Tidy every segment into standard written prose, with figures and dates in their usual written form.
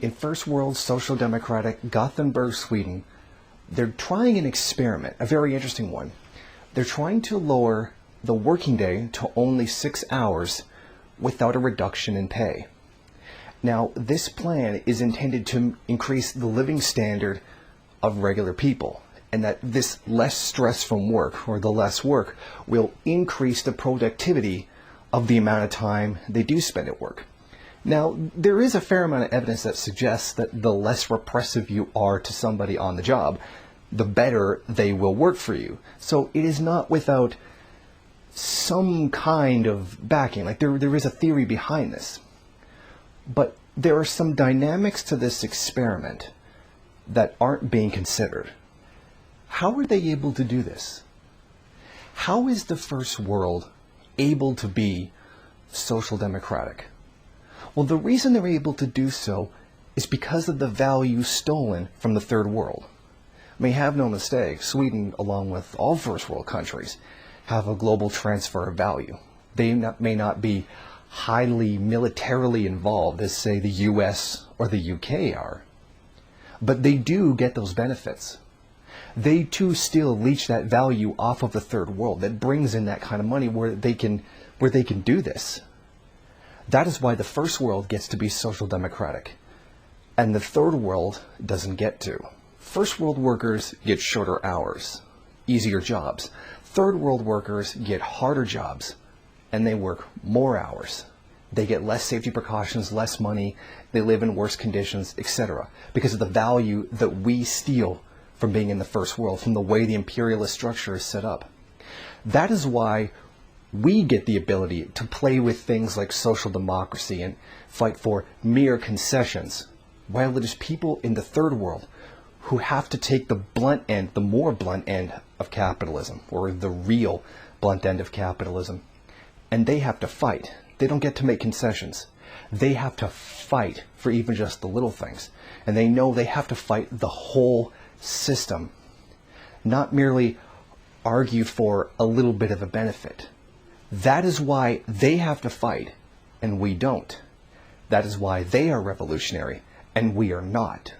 In first world social democratic Gothenburg, Sweden, they're trying an experiment, a very interesting one. They're trying to lower the working day to only 6 hours without a reduction in pay. Now, this plan is intended to increase the living standard of regular people, and that this less stress from work, or the less work, will increase the productivity of the amount of time they do spend at work. Now, there is a fair amount of evidence that suggests that the less repressive you are to somebody on the job, the better they will work for you. So it is not without some kind of backing. Like there is a theory behind this. But there are some dynamics to this experiment that aren't being considered. How are they able to do this? How is the first world able to be social democratic? Well, the reason they're able to do so is because of the value stolen from the third world. I mean, have no mistake, Sweden, along with all first world countries, have a global transfer of value. They may not be highly militarily involved as, say, the US or the UK are, but they do get those benefits. They too still leech that value off of the third world that brings in that kind of money where they can do this. That is why the first world gets to be social democratic, and the third world doesn't get to. First world workers get shorter hours, easier jobs. Third world workers get harder jobs, and they work more hours. They get less safety precautions, less money, they live in worse conditions, etc. because of the value that we steal from being in the first world, from the way the imperialist structure is set up. That is why we get the ability to play with things like social democracy and fight for mere concessions, while it is people in the third world who have to take the blunt end, the more blunt end of capitalism, or the real blunt end of capitalism, and they have to fight. They don't get to make concessions. They have to fight for even just the little things, and they know they have to fight the whole system, not merely argue for a little bit of a benefit. That is why they have to fight, and we don't. That is why they are revolutionary, and we are not.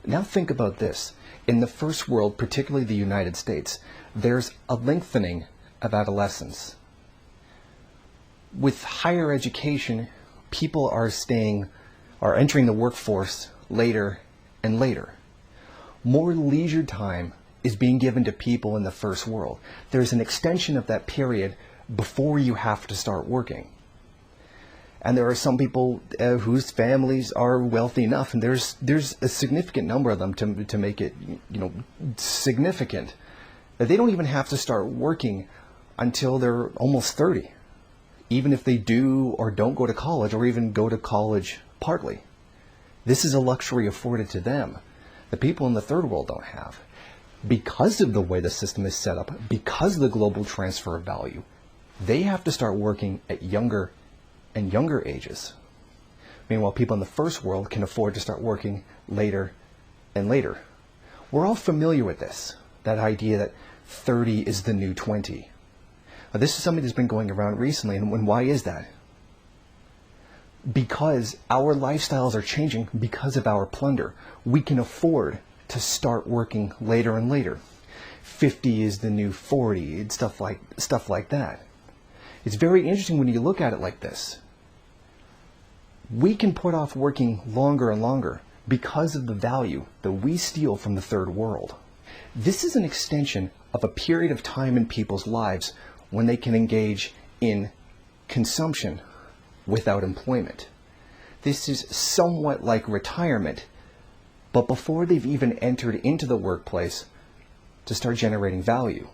Now think about this. In the first world, particularly the United States, there's a lengthening of adolescence. With higher education, people are entering the workforce later and later. More leisure time is being given to people in the first world. There's an extension of that period before you have to start working. And there are some people whose families are wealthy enough, and there's a significant number of them to make it, significant. They don't even have to start working until they're almost 30, even if they do or don't go to college, or even go to college partly. This is a luxury afforded to them that people in the third world don't have. Because of the way the system is set up, because of the global transfer of value, they have to start working at younger and younger ages. Meanwhile, people in the first world can afford to start working later and later. We're all familiar with this, that idea that 30 is the new 20. Now, this is something that's been going around recently, and why is that? Because our lifestyles are changing because of our plunder. We can afford to start working later and later. 50 is the new 40, and stuff like that. It's very interesting when you look at it like this. We can put off working longer and longer because of the value that we steal from the third world. This is an extension of a period of time in people's lives when they can engage in consumption without employment. This is somewhat like retirement, but before they've even entered into the workplace to start generating value.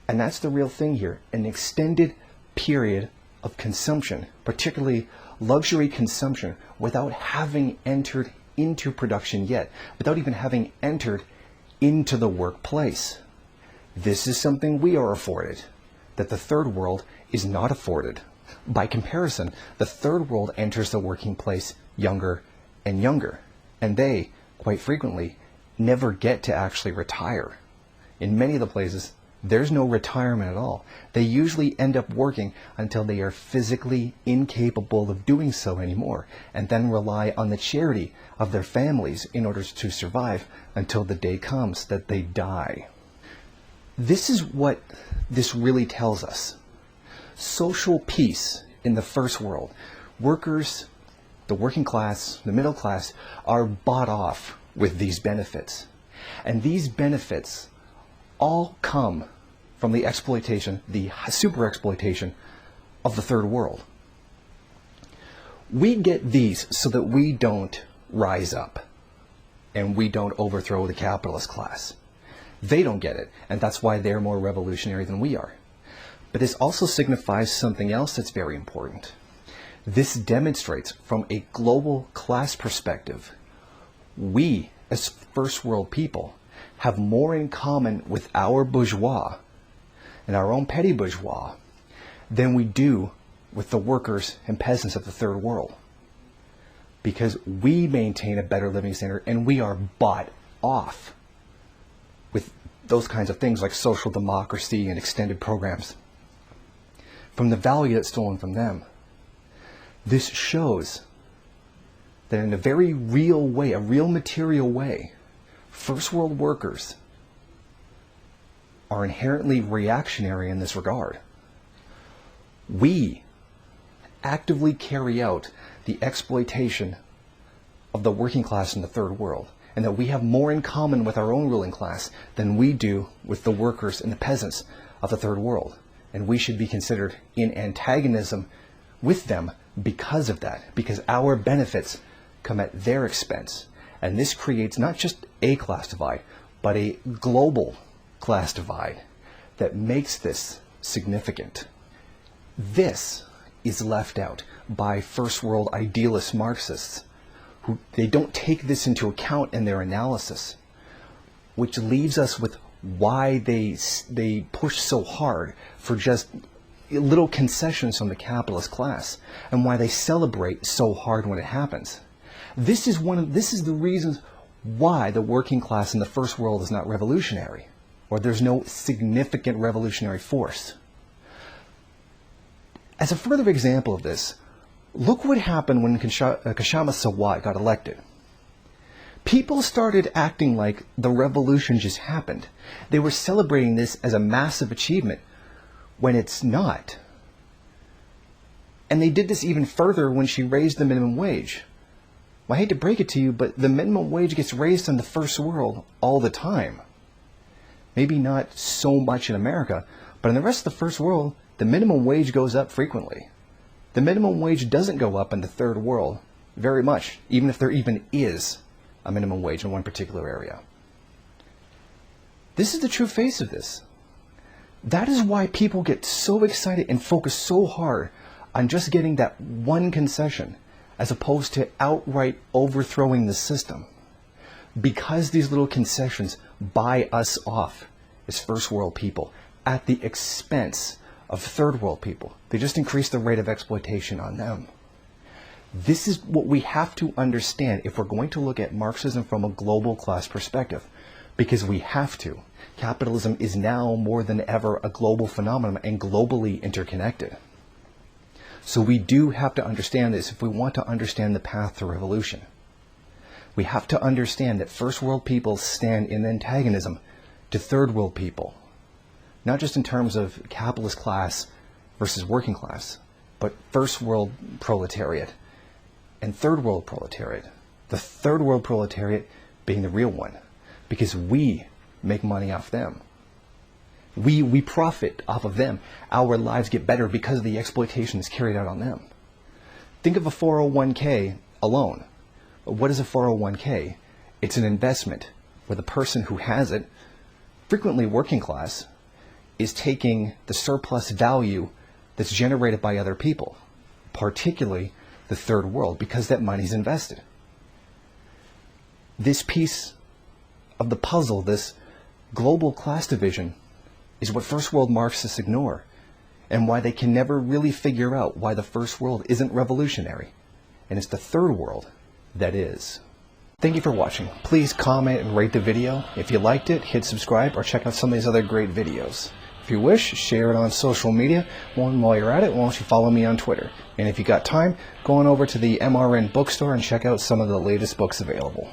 And that's the real thing here, an extended period of consumption, particularly luxury consumption, without having entered into production yet, without even having entered into the workplace. This is something we are afforded, that the third world is not afforded. By comparison, the third world enters the working place younger and younger, and they, quite frequently, never get to actually retire. In many of the places, There's no retirement at all. They usually end up working until they are physically incapable of doing so anymore, and then rely on the charity of their families in order to survive until the day comes that they die. This is what this really tells us. Social peace in the first world. Workers, the working class, the middle class, are bought off with these benefits. And these benefits all come from the exploitation, the super exploitation of the third world. We get these so that we don't rise up and we don't overthrow the capitalist class. They don't get it, and that's why they're more revolutionary than we are. But this also signifies something else that's very important. This demonstrates from a global class perspective, we as first world people have more in common with our bourgeois and our own petty bourgeois than we do with the workers and peasants of the third world. Because we maintain a better living standard and we are bought off with those kinds of things like social democracy and extended programs from the value that's stolen from them. This shows that in a very real way, a real material way, first world workers are inherently reactionary in this regard. We actively carry out the exploitation of the working class in the third world, and that we have more in common with our own ruling class than we do with the workers and the peasants of the third world. And we should be considered in antagonism with them because of that, because our benefits come at their expense. And this creates not just a class divide, but a global class divide that makes this significant. This is left out by first world idealist Marxists, who they don't take this into account in their analysis, which leaves us with why they push so hard for just little concessions from the capitalist class, and why they celebrate so hard when it happens. This is the reasons why the working class in the first world is not revolutionary, or there's no significant revolutionary force. As a further example of this, look what happened when Kshama Sawat got elected. People started acting like the revolution just happened. They were celebrating this as a massive achievement when it's not. And they did this even further when she raised the minimum wage. Well, I hate to break it to you, but the minimum wage gets raised in the first world all the time. Maybe not so much in America, but in the rest of the first world, the minimum wage goes up frequently. The minimum wage doesn't go up in the third world very much, even if there even is a minimum wage in one particular area. This is the true face of this. That is why people get so excited and focus so hard on just getting that one concession, as opposed to outright overthrowing the system. Because these little concessions buy us off as first world people at the expense of third world people. They just increase the rate of exploitation on them. This is what we have to understand if we're going to look at Marxism from a global class perspective, because we have to. Capitalism is now more than ever a global phenomenon and globally interconnected. So we do have to understand this if we want to understand the path to revolution. We have to understand that first world people stand in antagonism to third world people, not just in terms of capitalist class versus working class, but first world proletariat and third world proletariat. The third world proletariat being the real one, because we make money off them. We profit off of them. Our lives get better because of the exploitation that's carried out on them. Think of a 401k alone. What is a 401k? It's an investment where the person who has it, frequently working class, is taking the surplus value that's generated by other people, particularly the third world, because that money's invested. This piece of the puzzle, this global class division, is what first world Marxists ignore, and why they can never really figure out why the first world isn't revolutionary, and it's the third world that is. Thank you for watching. Please comment and rate the video. If you liked it, hit subscribe or check out some of these other great videos. If you wish, share it on social media. While you're at it, why don't you follow me on Twitter? And if you got time, go on over to the MRN bookstore and check out some of the latest books available.